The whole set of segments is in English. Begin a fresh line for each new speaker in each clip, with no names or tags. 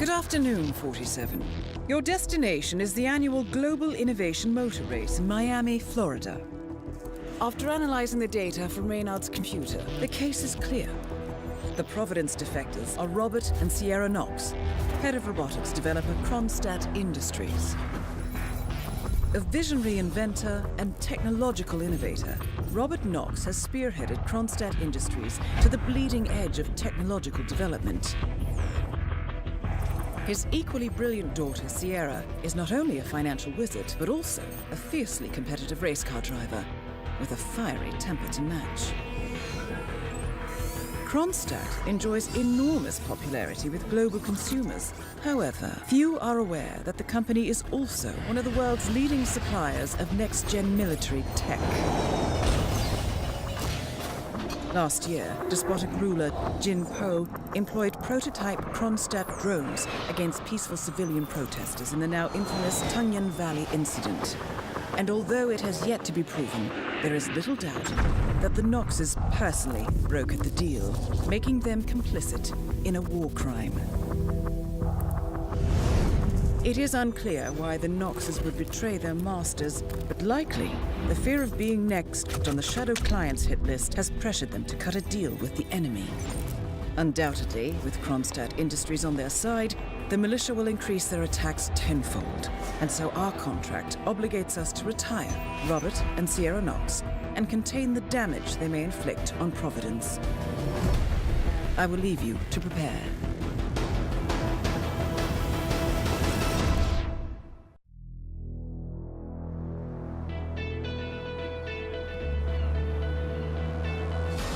Good afternoon, 47. Your destination is the annual Global Innovation Motor Race in Miami, Florida. After analyzing the data from Reynard's computer, the case is clear. The Providence defectors are Robert and Sierra Knox, head of robotics developer Kronstadt Industries. A visionary inventor and technological innovator, Robert Knox has spearheaded Kronstadt Industries to the bleeding edge of technological development. His equally brilliant daughter, Sierra, is not only a financial wizard, but also a fiercely competitive race car driver with a fiery temper to match. Kronstadt enjoys enormous popularity with global consumers. However, few are aware that the company is also one of the world's leading suppliers of next-gen military tech. Last year, despotic ruler Jin Po employed prototype Kronstadt drones against peaceful civilian protesters in the now infamous Tungan Valley incident. And although it has yet to be proven, there is little doubt that the Knoxes personally brokered the deal, making them complicit in a war crime. It is unclear why the Knoxes would betray their masters, but likely the fear of being next on the Shadow Clients hit list has pressured them to cut a deal with the enemy. Undoubtedly, with Kronstadt Industries on their side, the militia will increase their attacks tenfold, and so our contract obligates us to retire Robert and Sierra Knox and contain the damage they may inflict on Providence. I will leave you to prepare.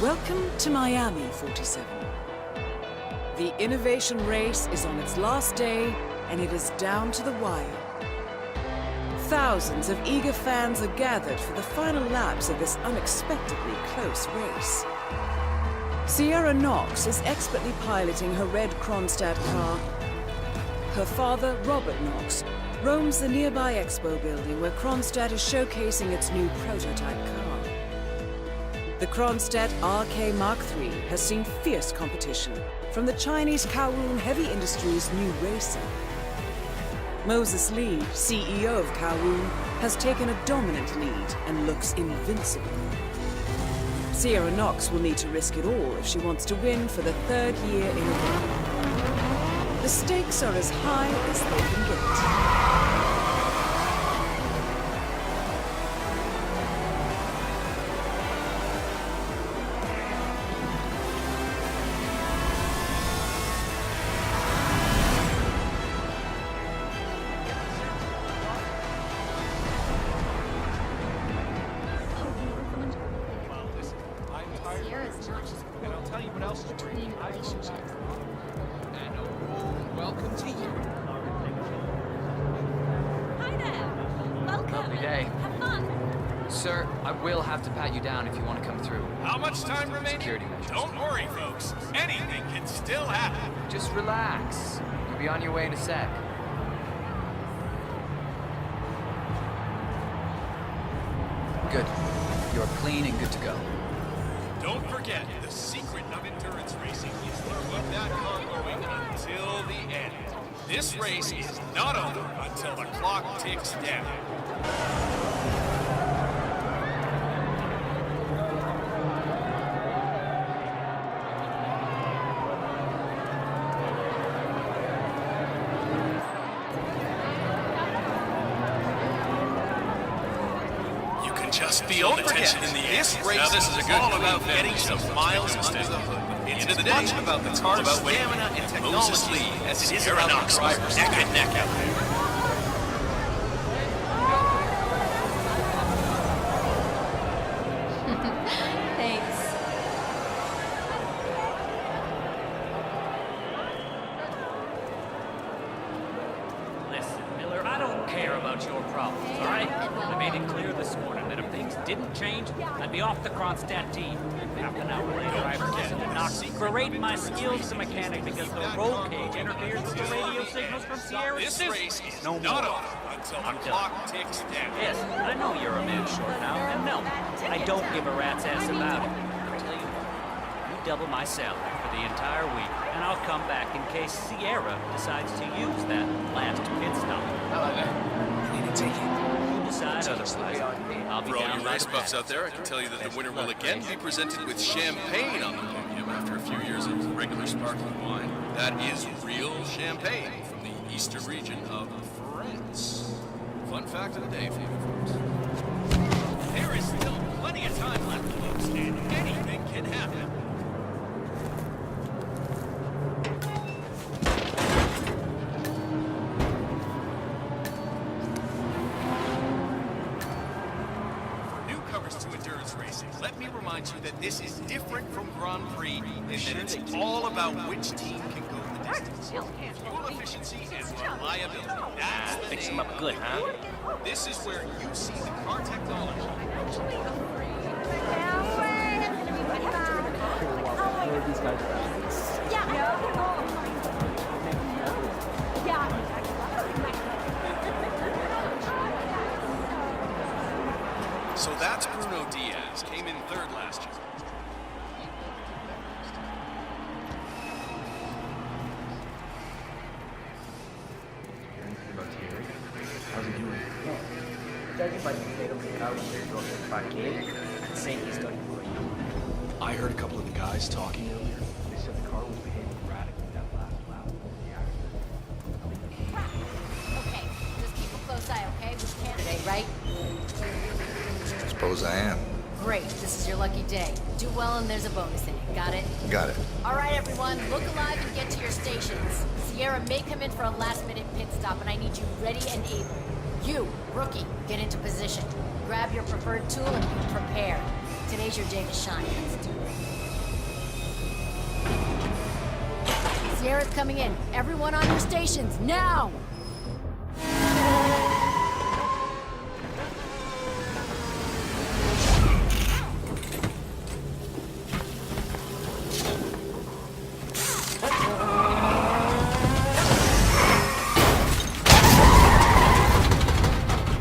Welcome to Miami, 47. The innovation race is on its last day, and it is down to the wire. Thousands of eager fans are gathered for the final laps of this unexpectedly close race. Sierra Knox is expertly piloting her red Kronstadt car. Her father, Robert Knox, roams the nearby expo building where Kronstadt is showcasing its new prototype car. The Kronstadt RK Mark III has seen fierce competition from the Chinese Kowloon Heavy Industries' new racer. Moses Lee, CEO of Kowloon, has taken a dominant lead and looks invincible. Sierra Knox will need to risk it all if she wants to win for the third year in a row. The stakes are as high as they can get.
Welcome to you.
Hi there. Welcome.
Lovely day.
Have fun.
Sir, I will have to pat you down if you want to come through.
How much time remaining?
Security measures.
Don't worry, folks. Anything can still happen.
Just relax. You'll be on your way in a sec. Good. You're clean and good to go.
Don't forget, the secret of endurance racing is to put that car going until the end. This race is not over until the clock ticks down. You can just feel the tension in the air. This race is all about getting some miles under the hood. It's as much about the car's stamina and technology as it is about the driver's neck and neck out there.
Thanks.
Listen, Miller, I don't care about your problems, all right? I made it clear this morning that if things didn't change, I'd be off the Kronstadt team. Half an hour later, I pretended to Knox berate my skills as a mechanic because the roll cage interferes with the radio signals from Sierra's
This
system.
race is
No
not
more.
over until
I'm
the
done.
clock ticks down.
Yes, I know you're a man short now, and no, I don't give a rat's ass about it. I tell you what, you double my salary for the entire week, and I'll come back in case Sierra decides to use that last pit stop.
I need to take it.
You'll decide otherwise. I'll be
For all
down
you
by
race
the
buffs
path.
out there, I can tell you that the winner will again be presented with champagne on the podium after a few years of regular sparkling wine. That is real champagne from the eastern region of France. Fun fact of the day for you folks.
There is still plenty of time left, folks, and anything can happen.
Newcomers to endurance racing, let me remind you that this is different from Grand Prix in that it's all about which team can go the distance. Fuel efficiency and reliability. That's the
Fix
name
them up good, huh?
This is where you see the car technology. So that's Bruno Diaz, came in third last year.
How's he doing? Judging by the potato pick out here going to 5K, I'd say he's done great.
I heard a couple of the guys talking earlier. They said the car was behaving radically that last lap.
Okay, just keep a close eye, okay? Which candidate, right?
I suppose I am.
Great, this is your lucky day. Do well and there's a bonus in it, got it?
Got it.
All right, everyone, look alive and get to your stations. Sierra may come in for a last-minute pit stop, and I need you ready and able. You, rookie, get into position. Grab your preferred tool and be prepared. Today's your day to shine. Let's do it. Sierra's coming in. Everyone on your stations, now!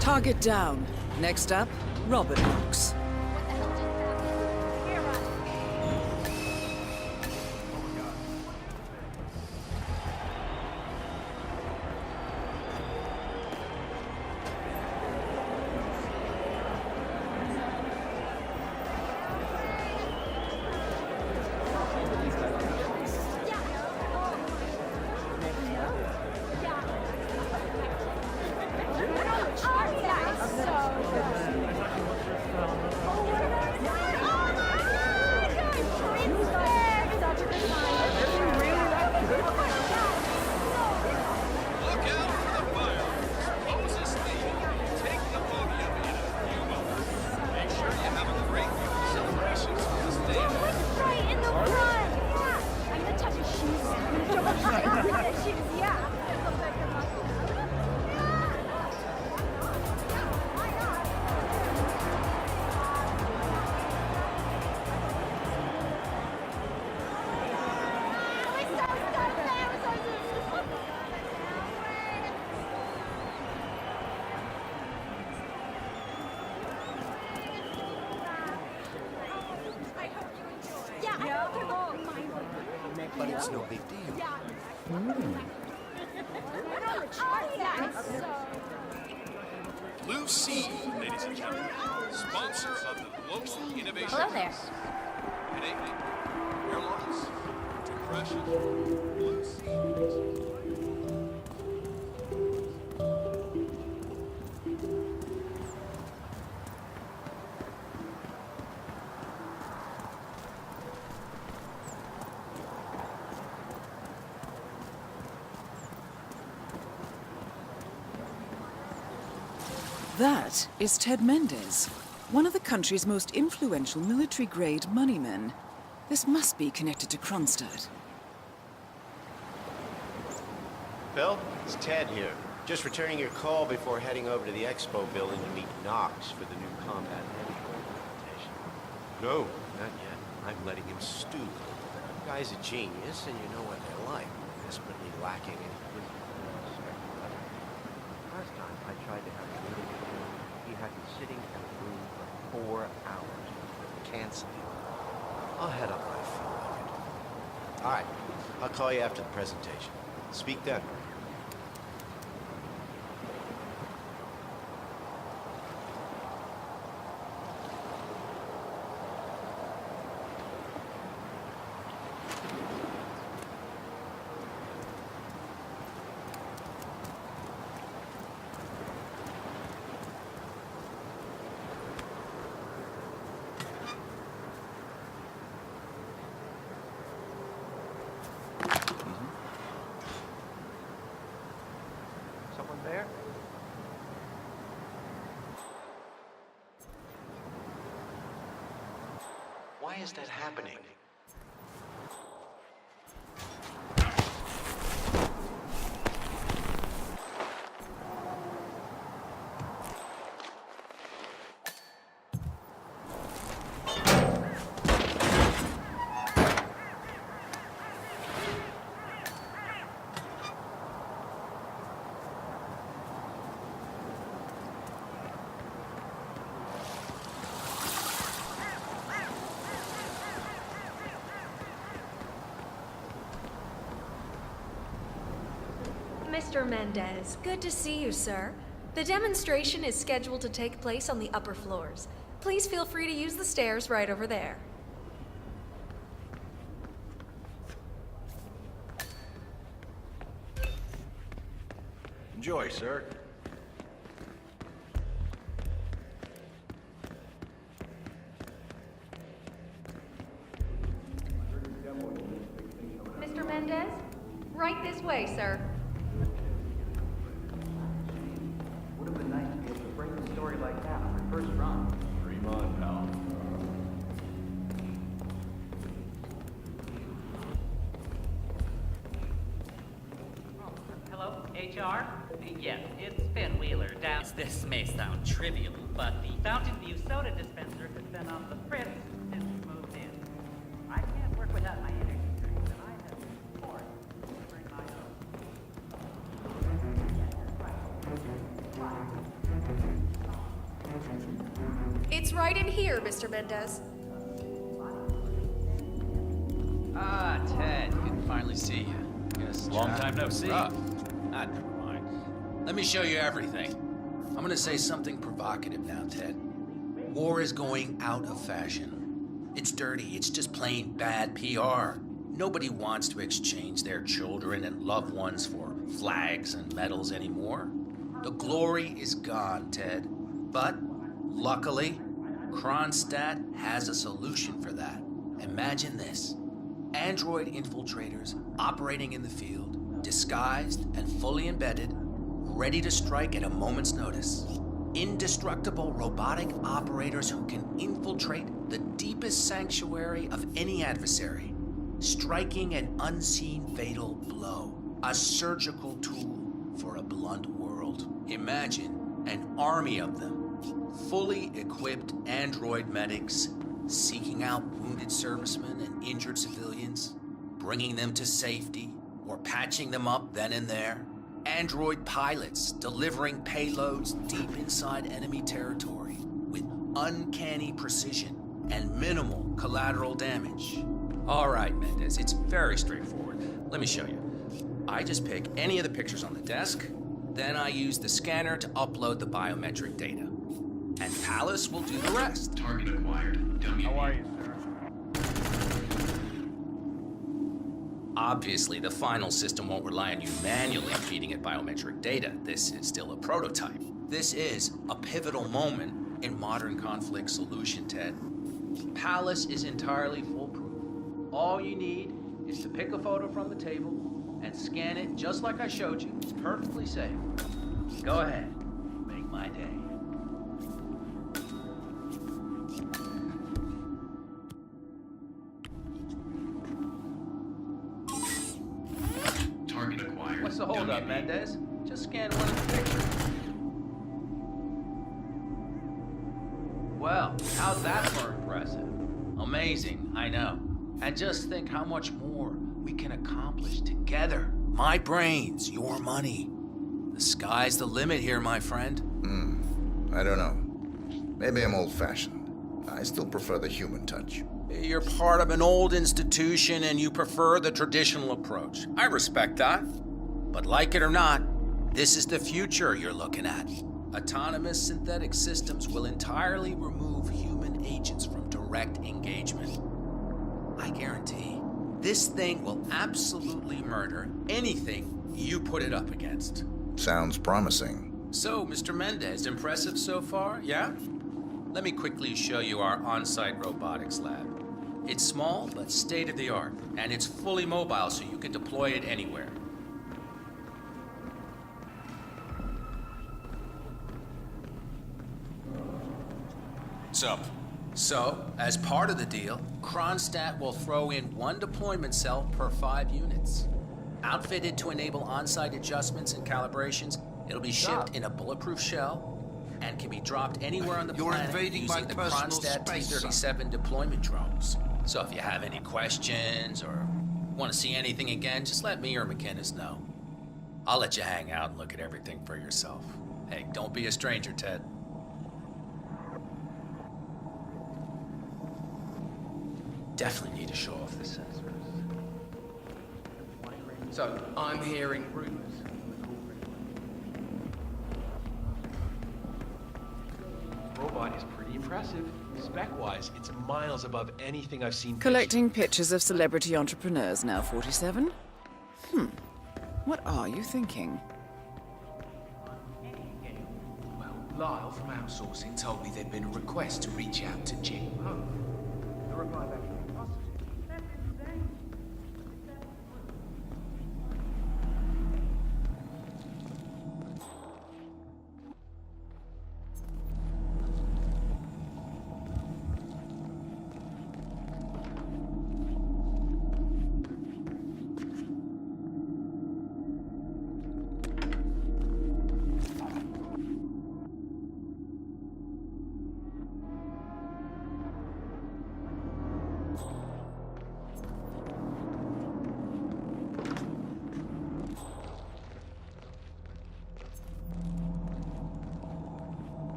Target down. Next up, Robert Knox.
Look out for the fireworks. Moses Lee, take the podium in a few moments. Make sure you have a great week of celebrations for this day.
Right in the front. Yeah. I'm gonna touch his shoes. I'm gonna his shoes. Yeah.
But it's no big deal.
Blue Sea, ladies and gentlemen, sponsor of the Global Innovation
Hello there.
Race. Good evening. Your loss. To precious Blue Sea.
That is Ted Mendez, one of the country's most influential military-grade moneymen. This must be connected to Kronstadt.
Bill, it's Ted here. Just returning your call before heading over to the expo building to meet Knox for the new combat heavyweight presentation. No, not yet. I'm letting him stew. The guy's a genius, and you know what they're like. Desperately lacking in last time I tried to have a meeting with him, he had me sitting in a room for 4 hours. Canceling. I'll head up my field. All right. I'll call you after the presentation. Speak then.
Someone there?
Why is that happening?
Mr. Mendez, good to see you, sir. The demonstration is scheduled to take place on the upper floors. Please feel free to use the stairs right over there.
Enjoy, sir.
Mr. Mendez? Right this way, sir.
Would have been nice to be able to break a story like that on my first run.
Dream on, pal.
Hello, HR? Yes, it's Ben Wheeler down. This may sound trivial, but the Fountain View soda dispenser has been on the fritz since we moved in. I can't work without my energy drinks, and I have, of course, to bring my own.
It's right in here, Mr. Mendez.
Ah, Ted, good to finally see you. Yes,
Long time no see.
Rough. Ah, never mind. Let me show you everything. I'm gonna say something provocative now, Ted. War is going out of fashion. It's dirty, it's just plain bad PR. Nobody wants to exchange their children and loved ones for flags and medals anymore. The glory is gone, Ted. But, luckily, Kronstadt has a solution for that. Imagine this. Android infiltrators operating in the field, disguised and fully embedded, ready to strike at a moment's notice. Indestructible robotic operators who can infiltrate the deepest sanctuary of any adversary, striking an unseen fatal blow, a surgical tool for a blunt world. Imagine an army of them, fully equipped android medics, seeking out wounded servicemen and injured civilians, bringing them to safety, or patching them up then and there. Android pilots delivering payloads deep inside enemy territory with uncanny precision and minimal collateral damage. All right, Mendez, it's very straightforward. Let me show you. I just pick any of the pictures on the desk, then I use the scanner to upload the biometric data. And Palace will do the rest.
Target acquired.
How are you, sir?
Obviously, the final system won't rely on you manually feeding it biometric data. This is still a prototype. This is a pivotal moment in modern conflict solution, Ted. Palace is entirely foolproof. All you need is to pick a photo from the table and scan it just like I showed you. It's perfectly safe. Go ahead. Make my day.
Target acquired.
What's the holdup, Mendez? Just scan one of the pictures. Well, how's that for impressive? Amazing, I know. And just think how much more we can accomplish together. My brains, your money. The sky's the limit here, my friend.
I don't know. Maybe I'm old-fashioned. I still prefer the human touch.
You're part of an old institution and you prefer the traditional approach. I respect that. But like it or not, this is the future you're looking at. Autonomous synthetic systems will entirely remove human agents from direct engagement. I guarantee, this thing will absolutely murder anything you put it up against.
Sounds promising.
So, Mr. Mendez, impressive so far, yeah? Let me quickly show you our on-site robotics lab. It's small, but state-of-the-art, and it's fully mobile, so you can deploy it anywhere.
What's up?
So, as part of the deal, Kronstadt will throw in 1 deployment cell per 5 units. Outfitted to enable on-site adjustments and calibrations, it'll be shipped in a bulletproof shell and can be dropped anywhere on the planet using the Kronstadt T-37 deployment drones. So if you have any questions or want to see anything again, just let me or McInnes know. I'll let you hang out and look at everything for yourself. Hey, don't be a stranger, Ted. Definitely need to show off the sensors.
So, I'm hearing rumors.
Robot is pretty impressive. Spec-wise, it's miles above anything I've seen.
Collecting pictures of celebrity entrepreneurs now, 47? What are you thinking?
Well, Lyle from outsourcing told me there'd been a request to reach out to Jim.
The reply back came positive.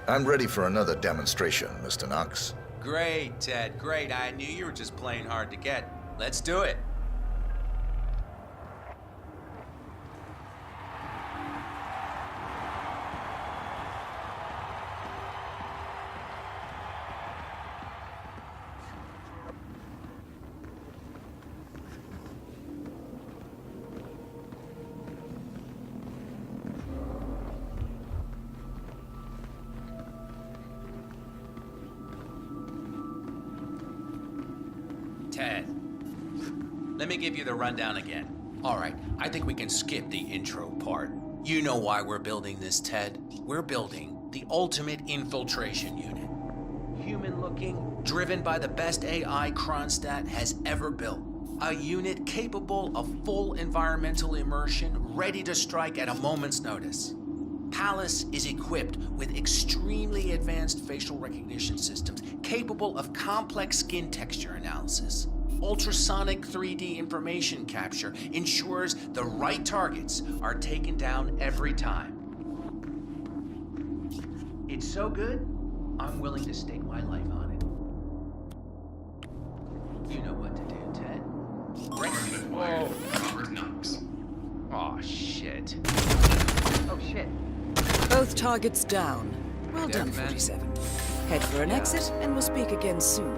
I'm ready for another demonstration, Mr. Knox.
Great, Ted, great. I knew you were just playing hard to get. Let's do it. Ted, let me give you the rundown again. All right, I think we can skip the intro part. You know why we're building this, Ted. We're building the ultimate infiltration unit. Human-looking, driven by the best AI Kronstadt has ever built. A unit capable of full environmental immersion, ready to strike at a moment's notice. Palace is equipped with extremely advanced facial recognition systems capable of complex skin texture analysis. Ultrasonic 3D information capture ensures the right targets are taken down every time. It's so good, I'm willing to stake my life on it. You know what to do, Ted.
Whoa. Robert Knox.
Aw, shit.
Oh, shit.
Both targets down. Well done, 47. Head for an exit, and we'll speak again soon.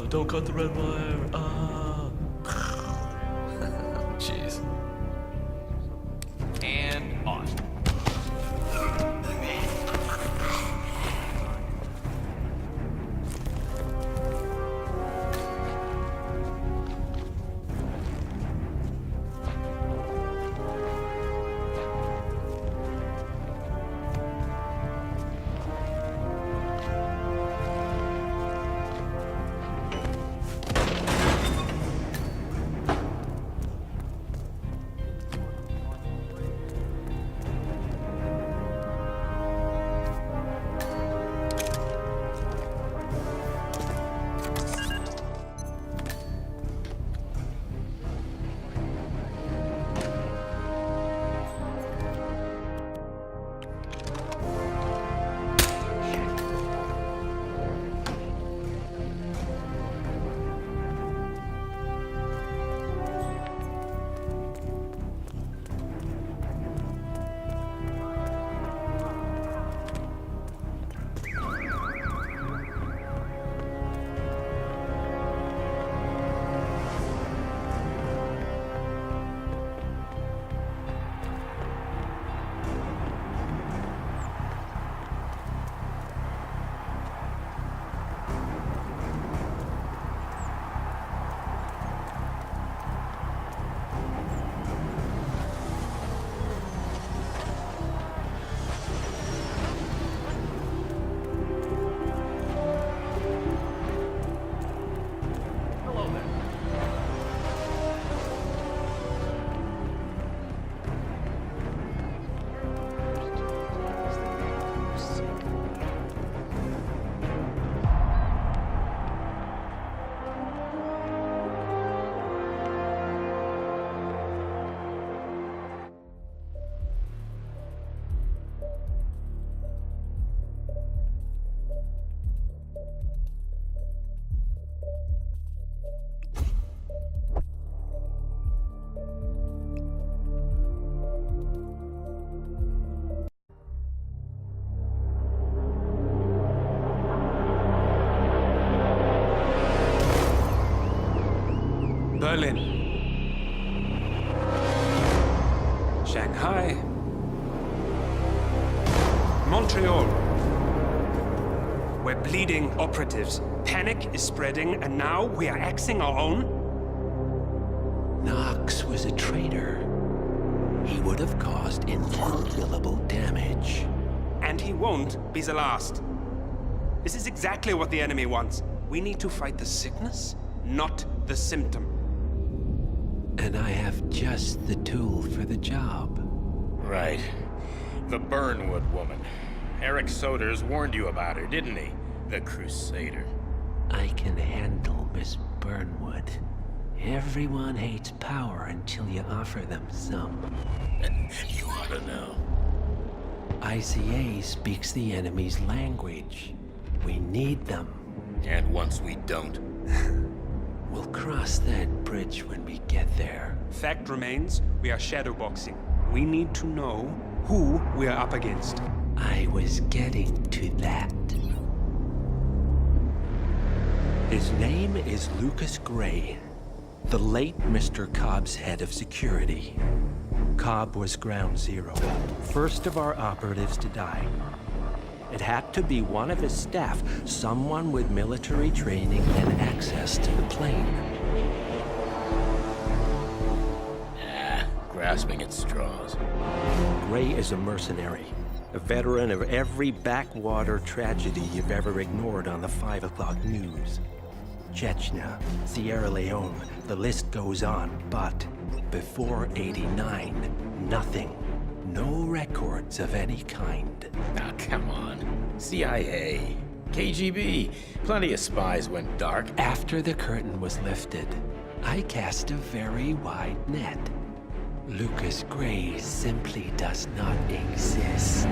Don't cut the red wire.
Jeez. And on.
Berlin, Shanghai, Montreal. We're bleeding operatives. Panic is spreading, and now we are axing our own?
Knox was a traitor. He would have caused incalculable damage.
And he won't be the last. This is exactly what the enemy wants. We need to fight the sickness, not the symptom.
And I have just the tool for the job.
Right. The Burnwood woman. Eric Soders warned you about her, didn't he? The Crusader.
I can handle Miss Burnwood. Everyone hates power until you offer them some.
You ought to know.
ICA speaks the enemy's language. We need them.
And once we don't?
We'll cross that bridge when we get there.
Fact remains, we are shadowboxing. We need to know who we are up against.
I was getting to that. His name is Lucas Gray, the late Mr. Cobb's head of security. Cobb was ground zero, first of our operatives to die. It had to be one of his staff, someone with military training and access to the plane.
Grasping at straws.
Gray is a mercenary, a veteran of every backwater tragedy you've ever ignored on the 5 o'clock news. Chechnya, Sierra Leone, the list goes on, but before '89, nothing. No records of any kind.
Ah, come on. CIA, KGB, plenty of spies went dark.
After the curtain was lifted, I cast a very wide net. Lucas Gray simply does not exist.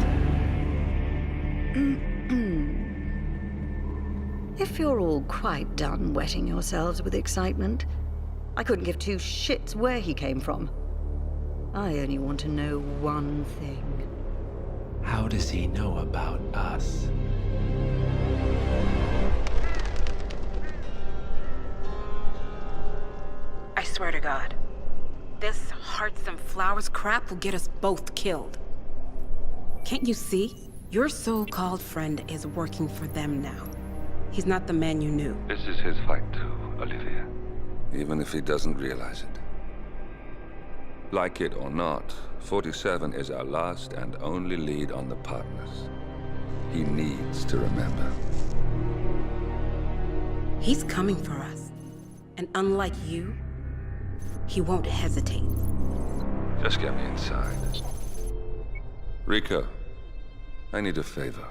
If you're all quite done wetting yourselves with excitement, I couldn't give two shits where he came from. I only want to know one thing.
How does he know about us?
swear to God. This hearts and flowers crap will get us both killed. Can't you see? Your so-called friend is working for them now. He's not the man you knew.
This is his fight too, Olivia. Even if he doesn't realize it. Like it or not, 47 is our last and only lead on the partners. He needs to remember.
He's coming for us. And unlike you, he won't hesitate.
Just get me inside. Rico, I need a favor.